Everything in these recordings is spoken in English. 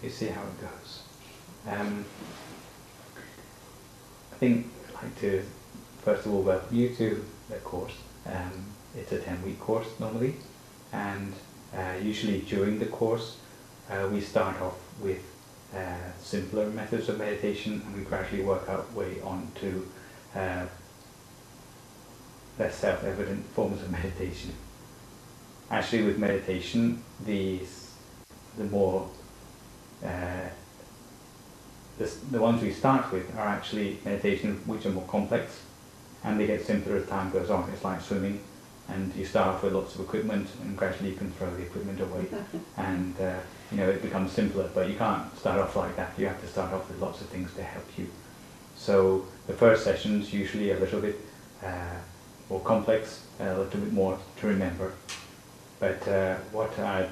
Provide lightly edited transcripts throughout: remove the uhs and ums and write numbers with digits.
You see how it goes. I think I'd like to first of all welcome you to the course. It's a 10-week course normally, and usually during the course we start off with simpler methods of meditation, and we gradually work our way on to less self-evident forms of meditation. Actually, with meditation, the ones we start with are actually meditation which are more complex, and they get simpler as time goes on. It's like swimming, and you start off with lots of equipment, and gradually you can throw the equipment away, and it becomes simpler. But you can't start off like that. You have to start off with lots of things to help you. So the first session's usually a little bit more complex, a little bit more to remember. But what I'd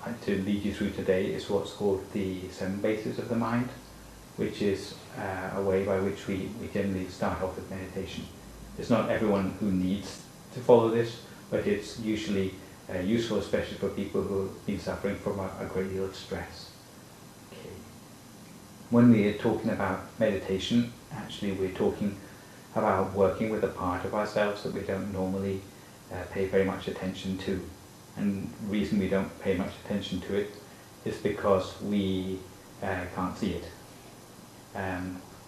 like to lead you through today is what's called the 7 bases of the mind, which is a way by which we generally start off with meditation. It's not everyone who needs to follow this, but it's usually useful, especially for people who have been suffering from a great deal of stress. Okay. When we are talking about meditation, actually we're talking about working with a part of ourselves that we don't normally pay very much attention to. And the reason we don't pay much attention to it is because we can't see it.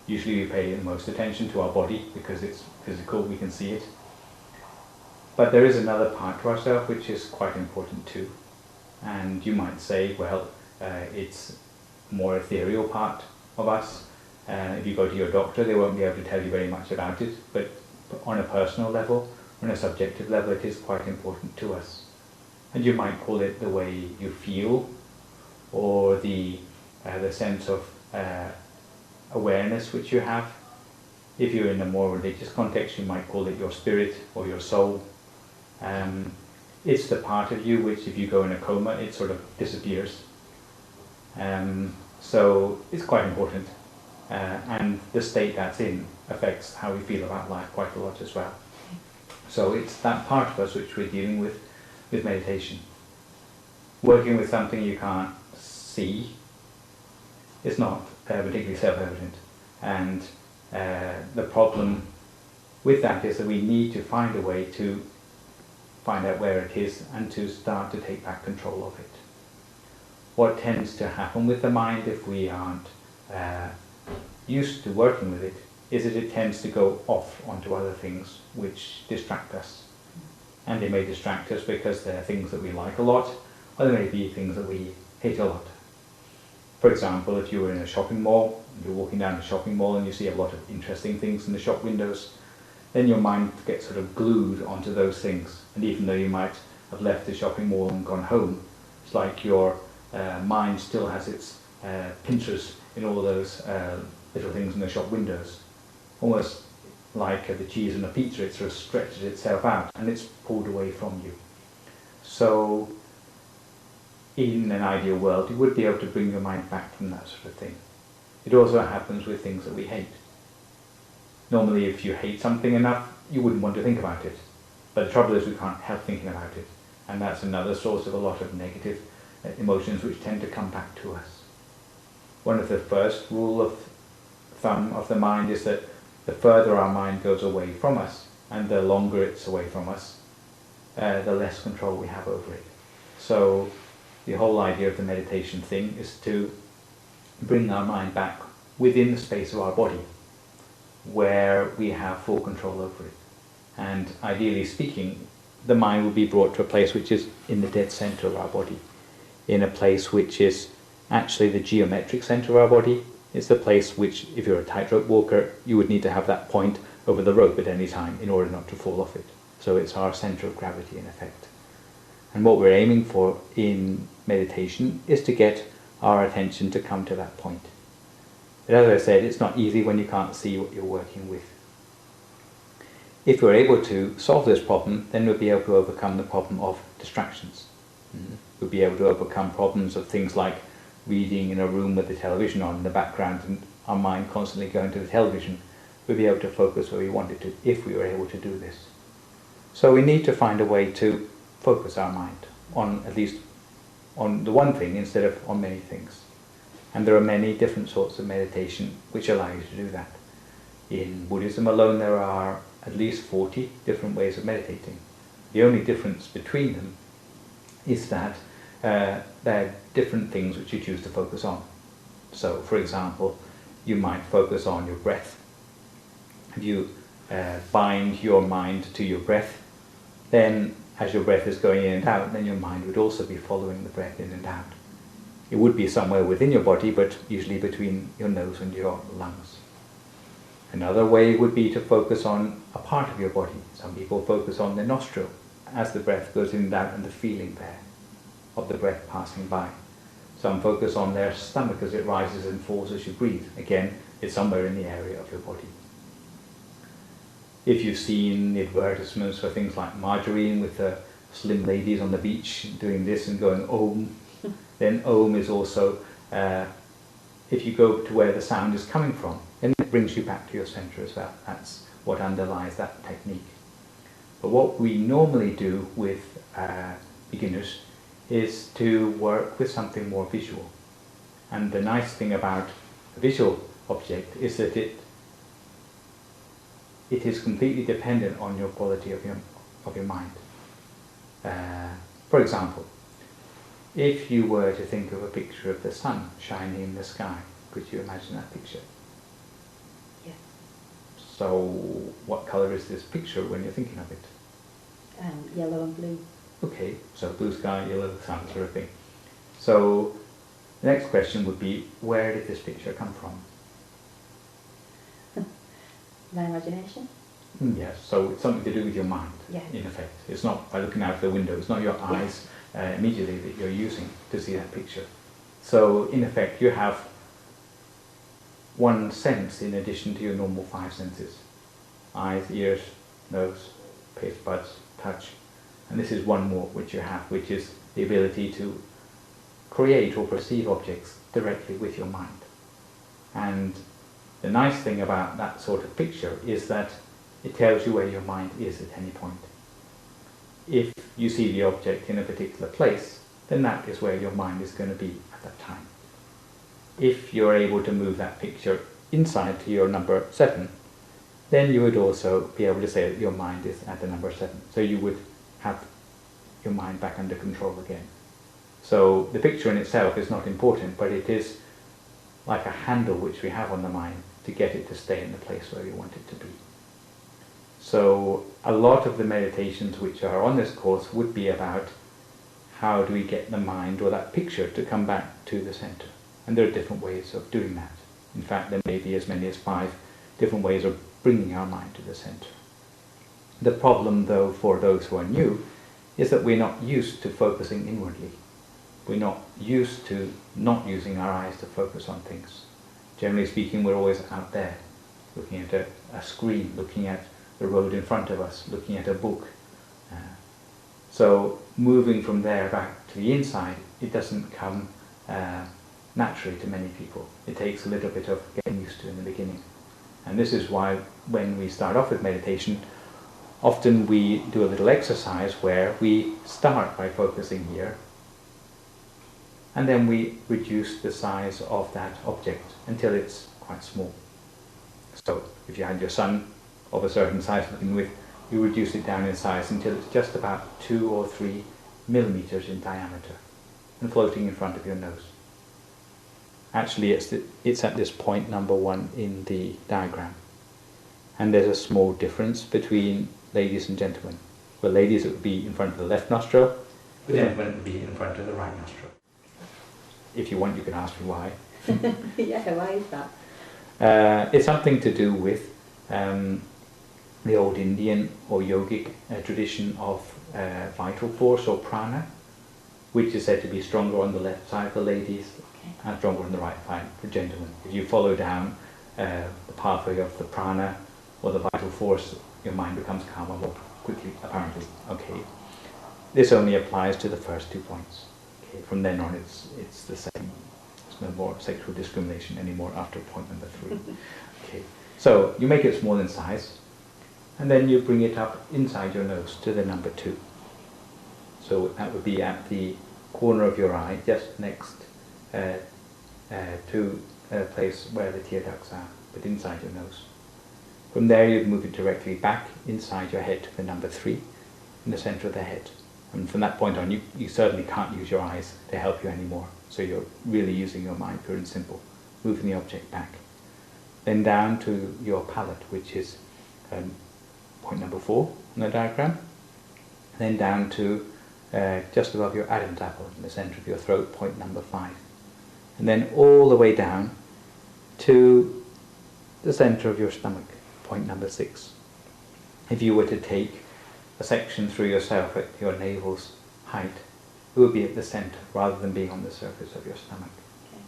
Usually we pay the most attention to our body because it's physical, we can see it. But there is another part to ourselves which is quite important too. And you might say, well, it's a more ethereal part of us. If you go to your doctor, they won't be able to tell you very much about it, but on a personal level, on a subjective level, it is quite important to us. And you might call it the way you feel, or the sense of awareness which you have. If you're in a more religious context, you might call it your spirit or your soul. It's the part of you which, if you go in a coma, it sort of disappears. So it's quite important. And the state that's in affects how we feel about life quite a lot as well. So it's that part of us which we're dealing with meditation. Working with something you can't see is not particularly self-evident, and the problem with that is that we need to find a way to find out where it is and to start to take back control of it. What tends to happen with the mind if we aren't used to working with it is that it tends to go off onto other things which distract us. And they may distract us because they're things that we like a lot, or they may be things that we hate a lot. For example, if you were in a shopping mall, you're walking down a shopping mall and you see a lot of interesting things in the shop windows, then your mind gets sort of glued onto those things. And even though you might have left the shopping mall and gone home, it's like your mind still has its pincers in all those little things in the shop windows. Almost like the cheese in a pizza, it sort of stretches itself out and it's pulled away from you. So in an ideal world, you would be able to bring your mind back from that sort of thing. It also happens with things that we hate. Normally, if you hate something enough, you wouldn't want to think about it. But the trouble is we can't help thinking about it. And that's another source of a lot of negative emotions which tend to come back to us. One of the first rule of thumb of the mind is that the further our mind goes away from us, and the longer it's away from us, the less control we have over it. So the whole idea of the meditation thing is to bring our mind back within the space of our body, where we have full control over it. And ideally speaking, the mind will be brought to a place which is in the dead center of our body, in a place which is actually the geometric center of our body. It's the place which, if you're a tightrope walker, you would need to have that point over the rope at any time in order not to fall off it. So it's our center of gravity in effect. And what we're aiming for in meditation is to get our attention to come to that point. But as I said, it's not easy when you can't see what you're working with. If we're able to solve this problem, then we'll be able to overcome the problem of distractions. We'll be able to overcome problems of things like reading in a room with the television on in the background and our mind constantly going to the television. We'll be able to focus where we wanted to if we were able to do this. So we need to find a way to focus our mind on at least on the one thing instead of on many things. And there are many different sorts of meditation which allow you to do that. In Buddhism alone there are at least 40 different ways of meditating. The only difference between them is that there are different things which you choose to focus on. So, for example, you might focus on your breath. If you bind your mind to your breath, then as your breath is going in and out, then your mind would also be following the breath in and out. It would be somewhere within your body, but usually between your nose and your lungs. Another way would be to focus on a part of your body. Some people focus on their nostril as the breath goes in and out and the feeling there of the breath passing by. Some focus on their stomach as it rises and falls as you breathe. Again, it's somewhere in the area of your body. If you've seen the advertisements for things like margarine with the slim ladies on the beach doing this and going Om, then Om is also, if you go to where the sound is coming from, then it brings you back to your center as well. That's what underlies that technique. But what we normally do with beginners is to work with something more visual. And the nice thing about a visual object is that it is completely dependent on your quality of your mind. For example, if you were to think of a picture of the sun shining in the sky, could you imagine that picture? Yes. So, what colour is this picture when you're thinking of it? Yellow and blue. Okay, so blue sky, yellow sun sort of thing. So, the next question would be, where did this picture come from? My imagination? Yes, so it's something to do with your mind, Yeah. in effect. It's not by looking out the window, it's not your eyes immediately that you're using to see that picture. So, in effect, you have one sense in addition to your normal 5 senses. Eyes, ears, nose, taste buds, touch. And this is one more which you have, which is the ability to create or perceive objects directly with your mind. And the nice thing about that sort of picture is that it tells you where your mind is at any point. If you see the object in a particular place, then that is where your mind is going to be at that time. If you're able to move that picture inside to your number 7, then you would also be able to say that your mind is at the number 7. So you would have your mind back under control again. So the picture in itself is not important, but it is like a handle which we have on the mind to get it to stay in the place where we want it to be. So a lot of the meditations which are on this course would be about how do we get the mind or that picture to come back to the center. And there are different ways of doing that. In fact, there may be as many as 5 different ways of bringing our mind to the center. The problem, though, for those who are new, is that we're not used to focusing inwardly. We're not used to not using our eyes to focus on things. Generally speaking, we're always out there, looking at a screen, looking at the road in front of us, looking at a book. So moving from there back to the inside, it doesn't come naturally to many people. It takes a little bit of getting used to in the beginning. And this is why when we start off with meditation, often we do a little exercise where we start by focusing here, and then we reduce the size of that object until it's quite small. So if you had your sun of a certain size to begin with, you reduce it down in size until it's just about 2 or 3 millimeters in diameter and floating in front of your nose. Actually, it's at this point number 1 in the diagram. And there's a small difference between ladies and gentlemen. For ladies it would be in front of the left nostril, for gentlemen it would be in front of the right nostril. If you want, you can ask me why. Yeah, why is that? It's something to do with the old Indian or yogic tradition of vital force or prana, which is said to be stronger on the left side for ladies and stronger on the right side for gentlemen. If you follow down the pathway of the prana or the vital force, your mind becomes calmer more quickly, apparently. Okay. This only applies to the first 2 points. Okay. From then on, it's the same. There's no more sexual discrimination anymore after point number 3. Okay. So you make it small in size, and then you bring it up inside your nose to the number 2. So that would be at the corner of your eye, just next to a place where the tear ducts are, but inside your nose. From there you move it directly back inside your head to the number 3 in the center of the head. And from that point on, you certainly can't use your eyes to help you anymore. So you're really using your mind, pure and simple, moving the object back. Then down to your palate, which is point number 4 in the diagram. Then down to just above your Adam's apple in the center of your throat, point number 5. And then all the way down to the center of your stomach, point number 6. If you were to take a section through yourself at your navel's height, it would be at the center rather than being on the surface of your stomach. Okay.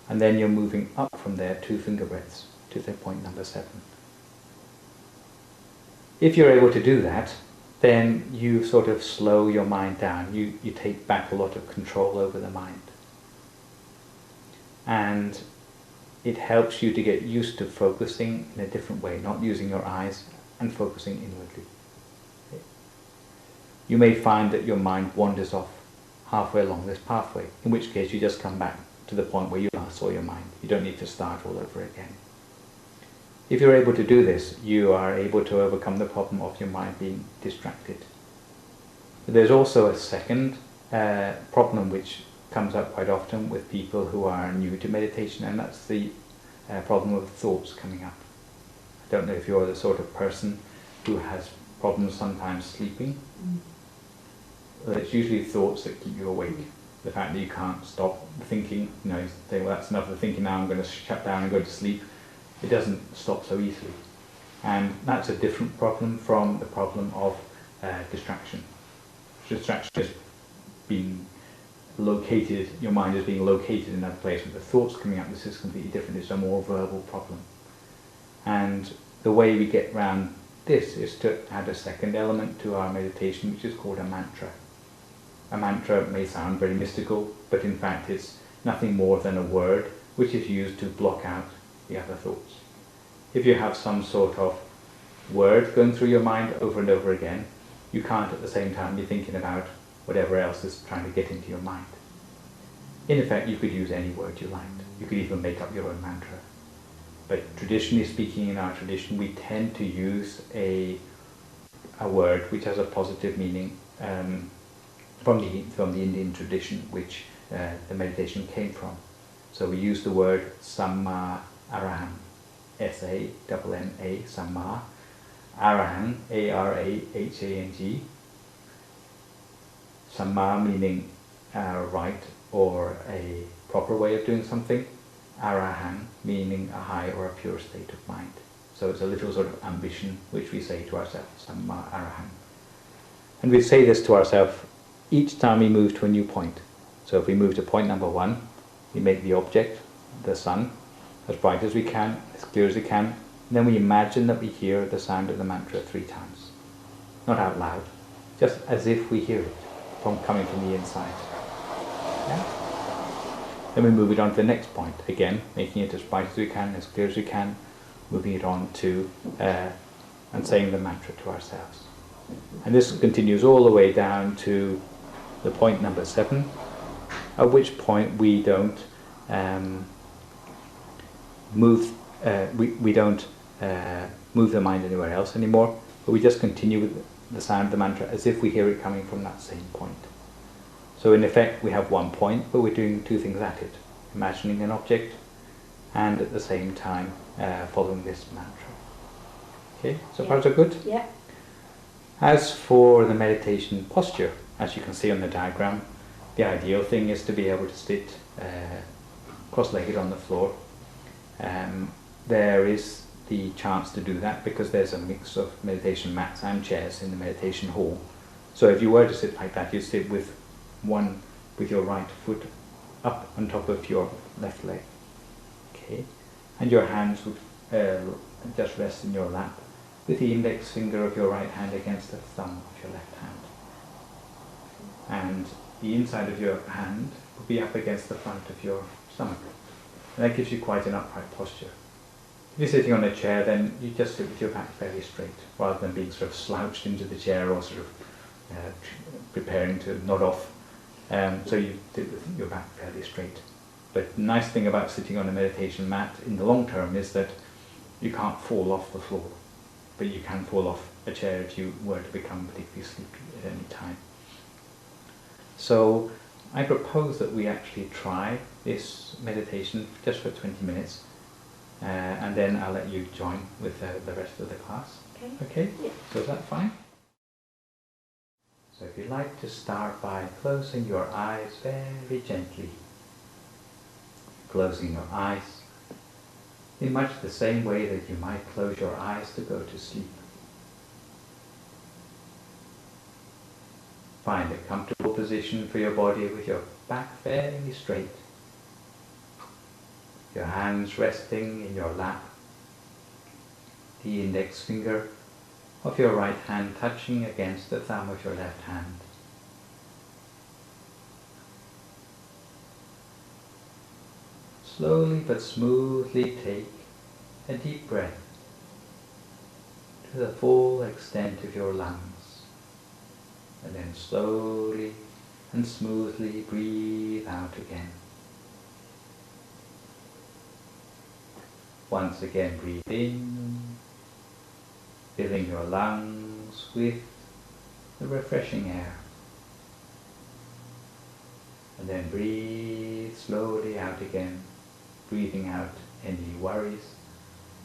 And then you're moving up from there 2 finger breadths to the point number 7. If you're able to do that, then you sort of slow your mind down. You take back a lot of control over the mind. And it helps you to get used to focusing in a different way, not using your eyes and focusing inwardly. You may find that your mind wanders off halfway along this pathway, in which case you just come back to the point where you last saw your mind. You don't need to start all over again. If you're able to do this, you are able to overcome the problem of your mind being distracted. But there's also a second problem which comes up quite often with people who are new to meditation, and that's the problem of thoughts coming up. I don't know if you're the sort of person who has problems sometimes sleeping. It's usually thoughts that keep you awake. The fact that you can't stop thinking, you say, well, that's enough of thinking now, I'm going to shut down and go to sleep. It doesn't stop so easily. And that's a different problem from the problem of distraction. Distraction is being located, your mind is being located in another place, but the thoughts coming up, this is completely different. It's a more verbal problem. And the way we get around this is to add a second element to our meditation, which is called a mantra. A mantra may sound very mystical, but in fact it's nothing more than a word which is used to block out the other thoughts. If you have some sort of word going through your mind over and over again, you can't at the same time be thinking about whatever else is trying to get into your mind. In effect, you could use any word you liked. You could even make up your own mantra. But traditionally speaking, in our tradition, we tend to use a word which has a positive meaning from the Indian tradition, which the meditation came from. So we use the word Samma Arahang, S-A-M-M-A, Samma, Arahang, A-R-A-H-A-N-G. Samma meaning right or a proper way of doing something. Arahang meaning a high or a pure state of mind. So it's a little sort of ambition which we say to ourselves, Samma Arahang. And we say this to ourselves each time we move to a new point. So if we move to point number 1, we make the object, the sun, as bright as we can, as clear as we can, and then we imagine that we hear the sound of the mantra 3 times. Not out loud, just as if we hear it coming from the inside. Yeah? Then we move it on to the next point, again, making it as bright as we can, as clear as we can, moving it on to, and saying the mantra to ourselves. And this continues all the way down to the point number 7, at which point we don't move the mind anywhere else anymore, but we just continue with the sound of the mantra as if we hear it coming from that same point. So in effect we have one point, but we're doing 2 things at it, imagining an object and at the same time following this mantra. Okay, so far so good? Yeah. As for the meditation posture, as you can see on the diagram, the ideal thing is to be able to sit cross-legged on the floor. There is the chance to do that because there's a mix of meditation mats and chairs in the meditation hall. So if you were to sit like that, you'd sit with your right foot up on top of your left leg. Okay, and your hands would just rest in your lap, with the index finger of your right hand against the thumb of your left hand. And the inside of your hand will be up against the front of your stomach. And that gives you quite an upright posture. If you're sitting on a chair, then you just sit with your back fairly straight, rather than being sort of slouched into the chair or sort of preparing to nod off. So you sit with your back fairly straight. But the nice thing about sitting on a meditation mat in the long term is that you can't fall off the floor, but you can fall off a chair if you were to become particularly sleepy at any time. So I propose that we actually try this meditation just for 20 minutes, and then I'll let you join with the rest of the class. Okay. Okay? Yeah. So is that fine? So if you'd like to start by closing your eyes very gently. Closing your eyes in much the same way that you might close your eyes to go to sleep. Find a comfortable position for your body with your back fairly straight. Your hands resting in your lap. The index finger of your right hand touching against the thumb of your left hand. Slowly but smoothly take a deep breath to the full extent of your lungs, and then slowly and smoothly breathe out again. Once again breathe in, filling your lungs with the refreshing air. And then breathe slowly out again, breathing out any worries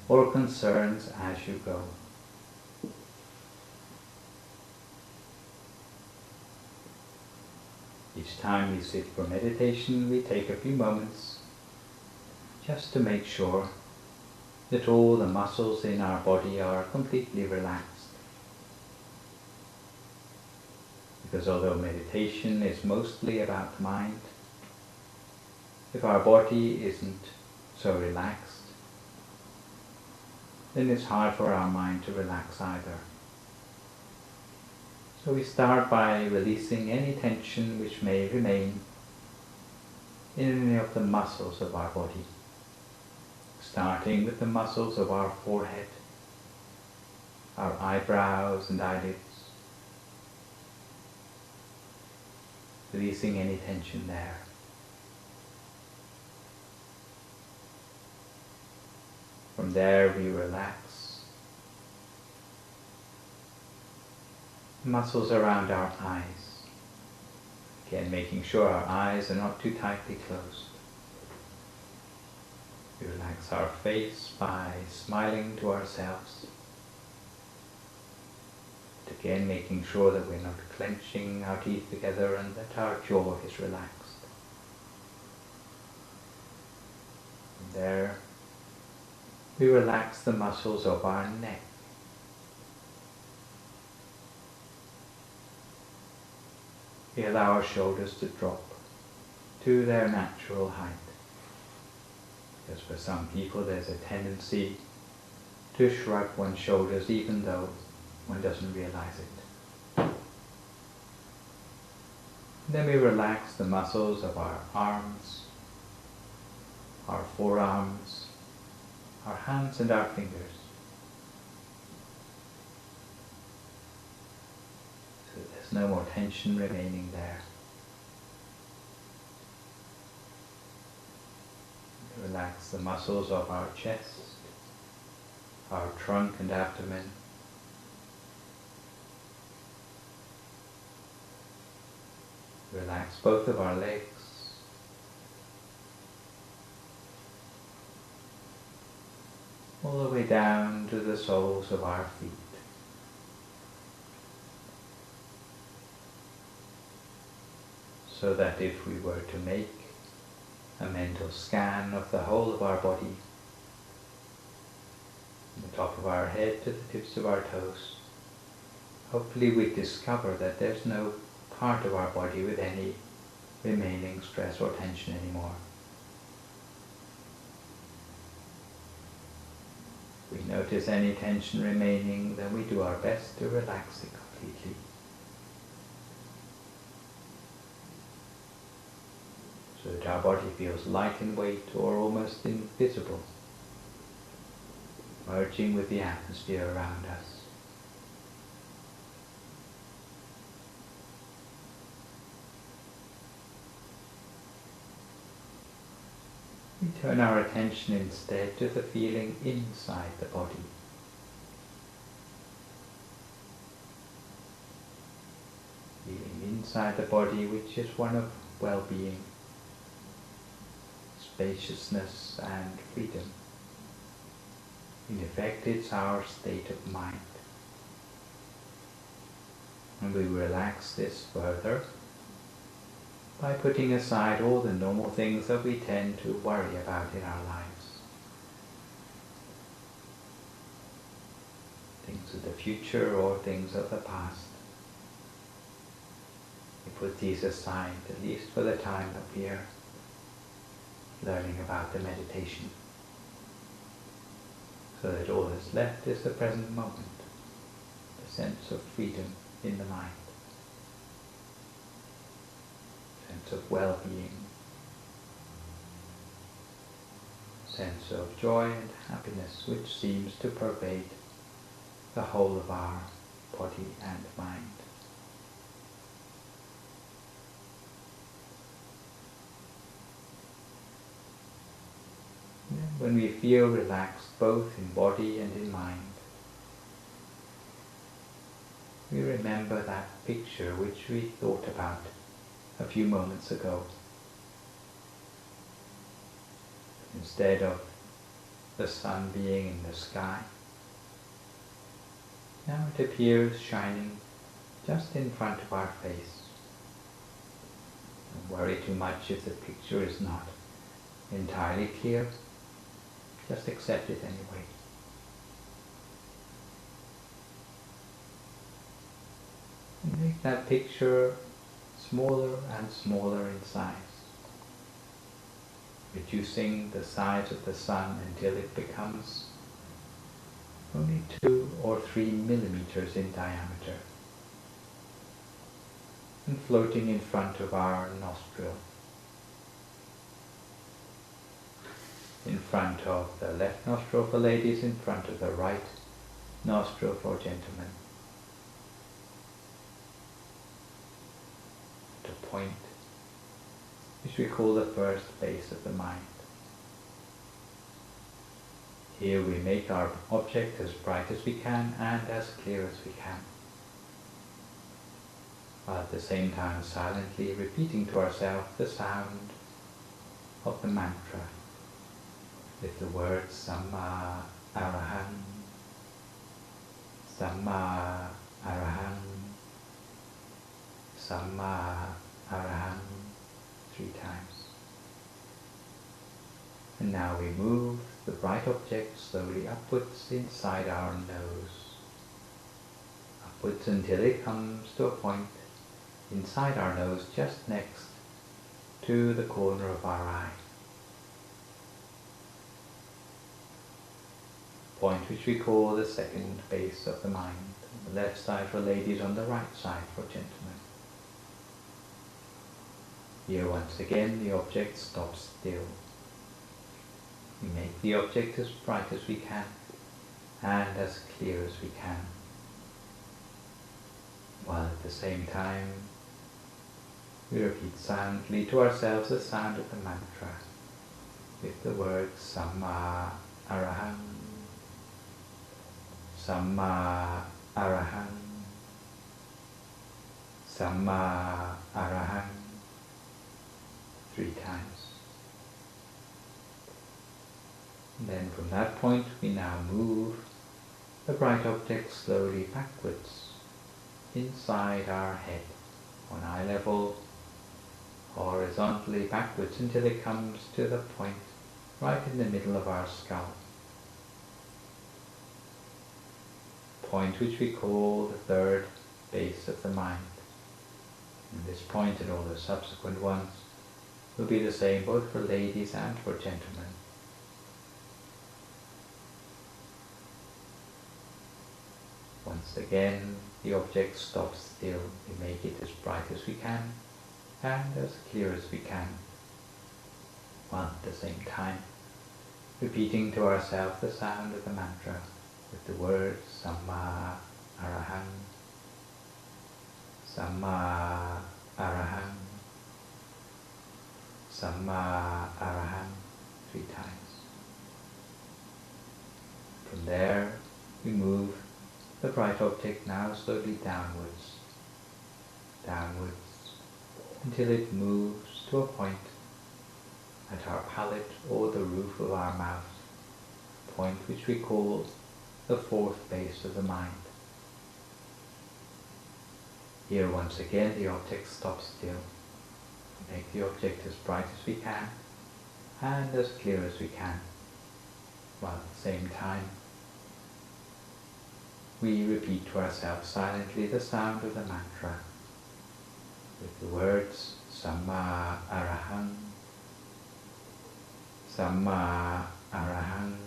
or concerns as you go. Each time we sit for meditation, we take a few moments just to make sure that all the muscles in our body are completely relaxed. Because although meditation is mostly about the mind, if our body isn't so relaxed, then it's hard for our mind to relax either. So we start by releasing any tension which may remain in any of the muscles of our body, starting with the muscles of our forehead, our eyebrows and eyelids, releasing any tension there. From there we relax the muscles around our eyes, again making sure our eyes are not too tightly closed. We relax our face by smiling to ourselves, but again making sure that we're not clenching our teeth together and that our jaw is relaxed. From there we relax the muscles of our neck. We allow our shoulders to drop to their natural height. Because for some people there's a tendency to shrug one's shoulders even though one doesn't realize it. Then we relax the muscles of our arms, our forearms, our hands and our fingers. So there's no more tension remaining there. Relax the muscles of our chest, our trunk and abdomen. Relax both of our legs. All the way down to the soles of our feet. So that if we were to make a mental scan of the whole of our body, from the top of our head to the tips of our toes, hopefully we'd discover that there's no part of our body with any remaining stress or tension anymore. If we notice any tension remaining, then we do our best to relax it completely. So that our body feels light in weight or almost invisible, merging with the atmosphere around us. we turn our attention instead to the feeling inside the body. Feeling inside the body, which is one of well-being, spaciousness and freedom. In effect, it's our state of mind. And we relax this further by putting aside all the normal things that we tend to worry about in our lives. Things of the future or things of the past. We put these aside, at least for the time that we are learning about the meditation, so that all that's left is the present moment, the sense of freedom in the mind, sense of well-being, sense of joy and happiness which seems to pervade the whole of our body and mind. When we feel relaxed both in body and in mind, we remember that picture which we thought about a few moments ago. Instead of the sun being in the sky, now it appears shining just in front of our face. Don't worry too much if the picture is not entirely clear. Just accept it anyway. And make that picture smaller and smaller in size, reducing the size of the sun until it becomes only 2 or 3 millimeters in diameter, and floating in front of our nostril. In front of the left nostril for ladies, in front of the right nostril for gentlemen. At a point which we call the first base of the mind. Here we make our object as bright as we can and as clear as we can, while at the same time silently repeating to ourselves the sound of the mantra, with the words Samma Araham, Samma Araham, Samma Araham 3 times. And now we move the bright object slowly upwards inside our nose, upwards until it comes to a point inside our nose just next to the corner of our eye. Point which we call the second base of the mind, on the left side for ladies, on the right side for gentlemen. Here once again the object stops still. We make the object as bright as we can and as clear as we can, while at the same time we repeat silently to ourselves the sound of the mantra with the words Samma Araham, Samma Araham, Samma Araham 3 times. And then from that point we now move the bright object slowly backwards inside our head, on eye level, horizontally backwards until it comes to the point right in the middle of our skull. Point which we call the third base of the mind. And this point and all the subsequent ones will be the same both for ladies and for gentlemen. Once again, the object stops still. We make it as bright as we can and as clear as we can, while at the same time repeating to ourselves the sound of the mantra with the words Samma Araham, Samma Araham, Samma Araham 3 times. From there, we move the bright object now slowly downwards, downwards, until it moves to a point at our palate or the roof of our mouth, a point which we call the 4th base of the mind. Here once again the object stops still. We make the object as bright as we can and as clear as we can, while at the same time we repeat to ourselves silently the sound of the mantra with the words Samma Arahang, Samma Arahang,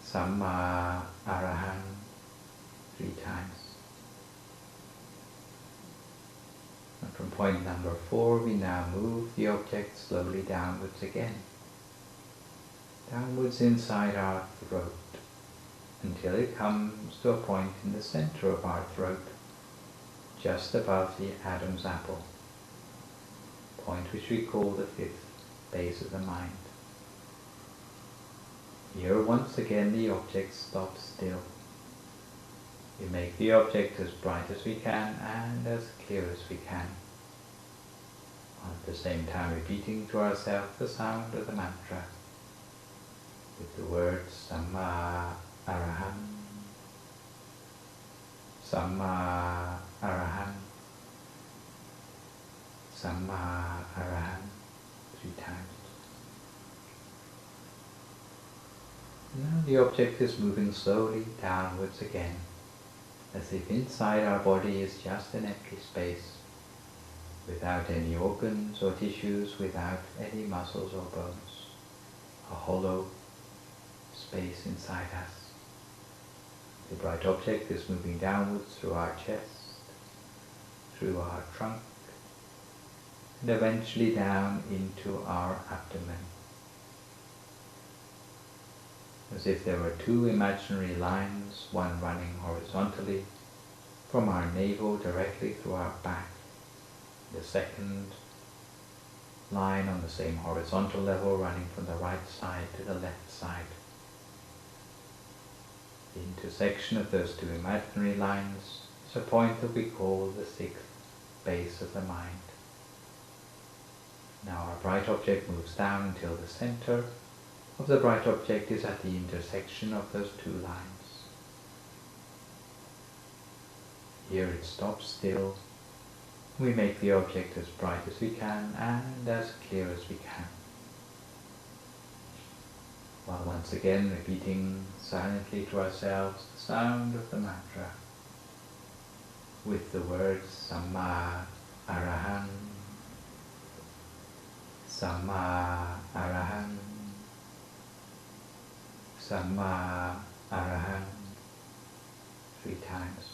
Samma Arahang 3 times. And from point number 4 we now move the object slowly downwards again, downwards inside our throat, until it comes to a point in the center of our throat, just above the Adam's apple, point which we call the 5th base of the mind. Here once again the object stops still. We make the object as bright as we can and as clear as we can, while at the same time repeating to ourselves the sound of the mantra with the words Samma Arahang, Samma Arahang, Samma Arahang 3 times. Now the object is moving slowly downwards again, as if inside our body is just an empty space, without any organs or tissues, without any muscles or bones, a hollow space inside us. The bright object is moving downwards through our chest, through our trunk, and eventually down into our abdomen, as if there were 2 imaginary lines, one running horizontally from our navel directly through our back, the second line on the same horizontal level running from the right side to the left side. The intersection of those 2 imaginary lines is a point that we call the 6th base of the mind. Now our bright object moves down until the center of the bright object is at the intersection of those 2 lines. Here it stops still. We make the object as bright as we can and as clear as we can, while once again repeating silently to ourselves the sound of the mantra with the words Samma Arahang, Samma Arahang, Samma Arahang 3 times.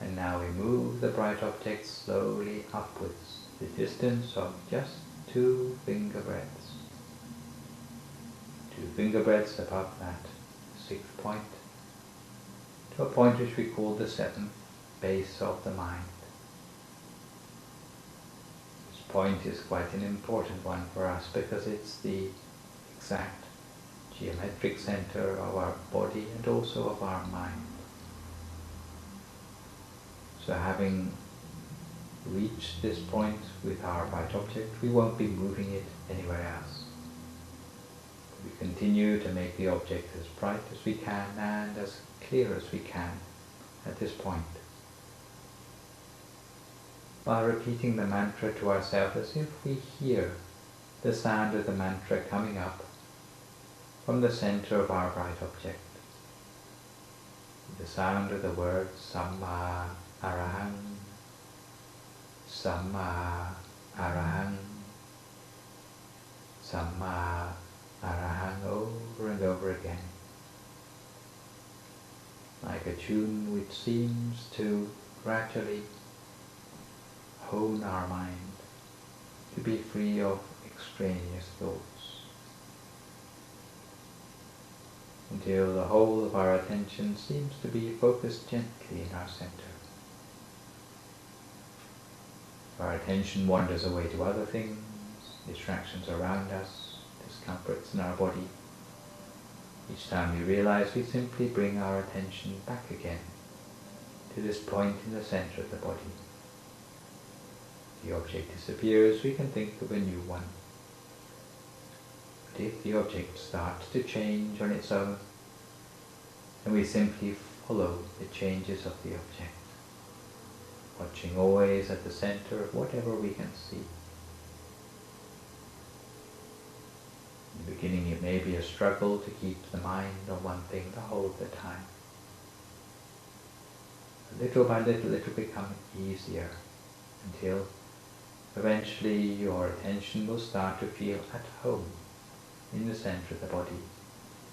And now we move the bright object slowly upwards, the distance of just 2 finger breadths. 2 finger breadths above that 6th point, to a point which we call the 7th base of the mind. This point is quite an important one for us because it's the exact geometric center of our body and also of our mind. So having reached this point with our bright object, we won't be moving it anywhere else. We continue to make the object as bright as we can and as clear as we can at this point, while repeating the mantra to ourselves as if we hear the sound of the mantra coming up from the center of our bright object. The sound of the words Samma Arahang, Samma Arahang, Samma Arahang over and over again, like a tune which seems to gradually hone our mind to be free of extraneous thoughts, until the whole of our attention seems to be focused gently in our center. If our attention wanders away to other things, distractions around us, discomforts in our body. Each time we realize, we simply bring our attention back again to this point in the center of the body. The object disappears, we can think of a new one. But if the object starts to change on its own, then we simply follow the changes of the object, watching always at the center of whatever we can see. In the beginning it may be a struggle to keep the mind on one thing the whole of the time. Little by little it will become easier until eventually your attention will start to feel at home in the center of the body.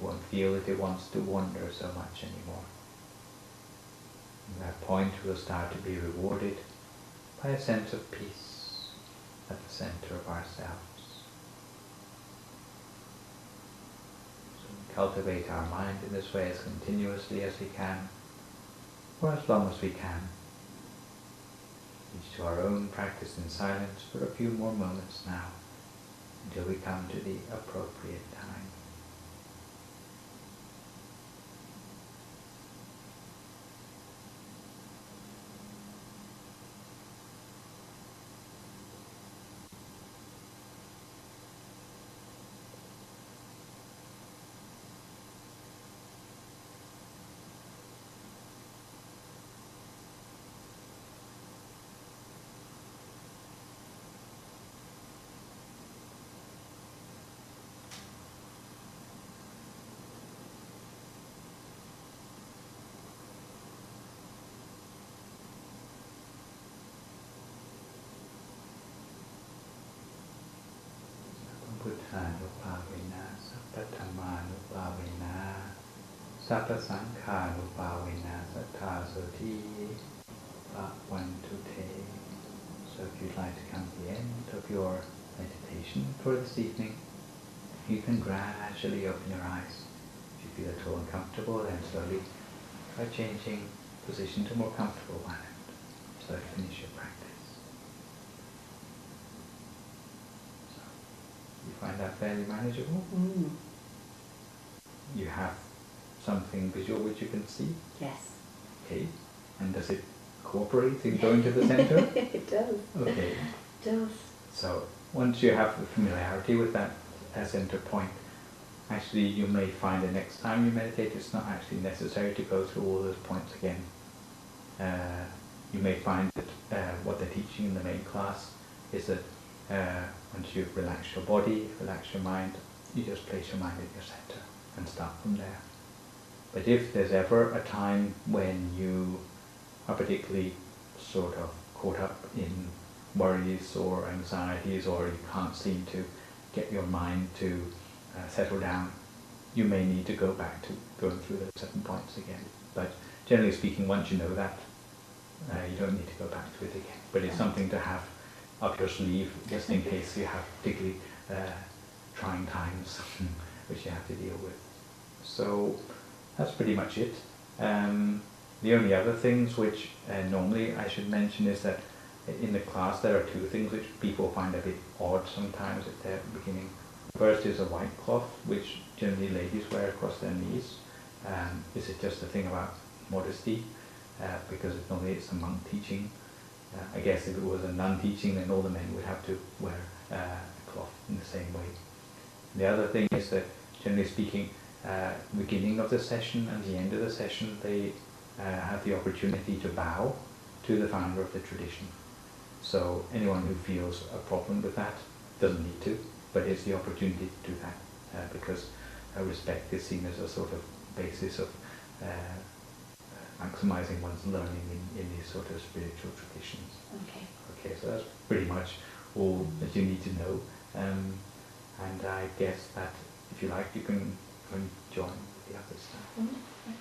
You won't feel that it wants to wander so much anymore. At that point we will start to be rewarded by a sense of peace at the center of ourselves. So we cultivate our mind in this way as continuously as we can, for as long as we can. Each to our own, practice in silence for a few more moments now, until we come to the appropriate time. Buddhanupavena, Sappathammanupavena, Sappasankhanupavena, Sattasoti, Bhagavantute. So if you'd like to come to the end of your meditation for this evening, you can gradually open your eyes. If you feel at all uncomfortable, then slowly try changing position to a more comfortable one and slowly finish your practice. You find that fairly manageable? Mm. You have something visual which you can see? Yes. Okay. And does it cooperate in going to the center? It does. Okay. It does. So once you have the familiarity with that center point, actually you may find the next time you meditate it's not actually necessary to go through all those points again. You may find that what they're teaching in the main class is that once you relax your body, relax your mind, you just place your mind at your center and start from there. But if there's ever a time when you are particularly sort of caught up in worries or anxieties, or you can't seem to get your mind to settle down, you may need to go back to going through those 7 points again. But generally speaking, once you know that, you don't need to go back to it again. But it's something to have up your sleeve, just in case you have particularly trying times which you have to deal with. So that's pretty much it. The only other things which normally I should mention is that in the class there are 2 things which people find a bit odd sometimes at the beginning. First is a white cloth, which generally ladies wear across their knees. Is it just a thing about modesty? Because normally it's a monk teaching. I guess if it was a nun teaching, then all the men would have to wear a cloth in the same way. The other thing is that, generally speaking, beginning of the session and the end of the session, they have the opportunity to bow to the founder of the tradition. So anyone who feels a problem with that doesn't need to, but it's the opportunity to do that, because respect is seen as a sort of basis of maximizing one's learning in these sort of spiritual traditions. Okay. Okay, so that's pretty much all that you need to know. And I guess that if you like, you can join the other stuff. Mm-hmm.